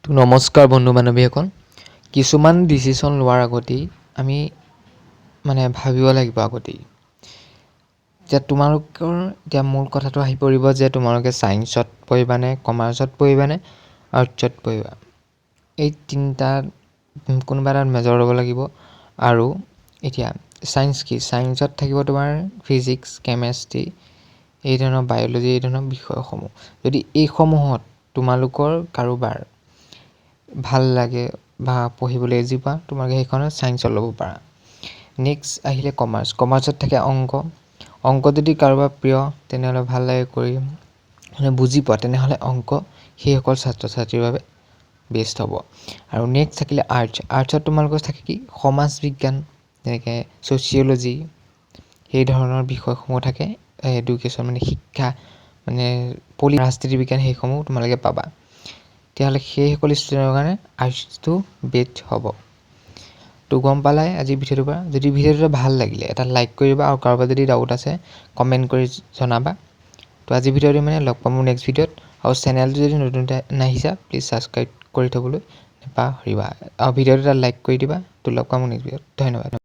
তো নমস্কাৰ বন্ধু বান্ধৱীসকল। কিছুমান ডিচিশ্যন লোৱাৰ আগতেই আমি ভাবিব লাগিব আগতেই। তোমালোকৰ মূল কথাটো আহি পৰিব যে তোমালোকে ছায়েন্সত পঢ়িবানে, কমাৰ্চত পঢ়িবানে, আৰ্টছত পঢ়িবা। এই তিনিটা কোনোবা এটাত মেজৰ ল'ব লাগিব। আৰু এতিয়া ছায়েন্স কি? ছায়েন্সত থাকিব তোমাৰ ফিজিক্স, কেমেষ্ট্ৰি, এই ধৰণৰ বায়'লজি, এই ধৰণৰ বিষয়সমূহ। যদি এইসমূহত তোমালোকৰ কাৰোবাৰ ভাল লাগে বা পঢ়িবলৈ ইজি পোৱা, তোমালোকে সেইখনত ছায়েন্সত ল'ব পাৰা। নেক্সট আহিলে কমাৰ্চ। কমাৰ্চত থাকে অংক যদি কাৰোবাৰ প্ৰিয়, তেনেহ'লে ভাল লাগে কৰি বুজি পোৱা, তেনেহ'লে অংক সেইসকল ছাত্ৰ ছাত্ৰীৰ বাবে বেষ্ট হ'ব। আৰু নেক্সট থাকিলে আৰ্টছত তোমালোকৰ থাকে কি? সমাজ বিজ্ঞান, যেনেকৈ ছ'চিয়'লজি, সেই ধৰণৰ বিষয়সমূহ থাকে। এডুকেশ্যন শিক্ষা, ৰাজনীতি বিজ্ঞান, সেইসমূহ তোমালোকে পাবা। তেতিয়াহ'লে সেইসকল ষ্টুডেণ্টৰ কাৰণে আৰ্টছটো বেষ্ট হ'ব। তো গম পালাই আজি ভিডিঅ'টোৰ পৰা। যদি ভিডিঅ'টো ভাল লাগিলে এটা লাইক কৰিবা, আৰু কাৰোবাৰ যদি ডাউট আছে কমেণ্ট কৰি জনাবা। তো আজি ভিডিঅ'টো লগ পাম মোৰ নেক্সট ভিডিঅ'ত। আৰু চেনেলটো যদি নতুন নাহিছা প্লিজ ছাবস্ক্ৰাইব কৰি থ'বলৈ নাপাহৰিবা, আৰু ভিডিঅ'টো এটা লাইক কৰি দিবা। তো লগ পাম মোৰ নেক্সট ভিডিঅ'ত। ধন্যবাদ।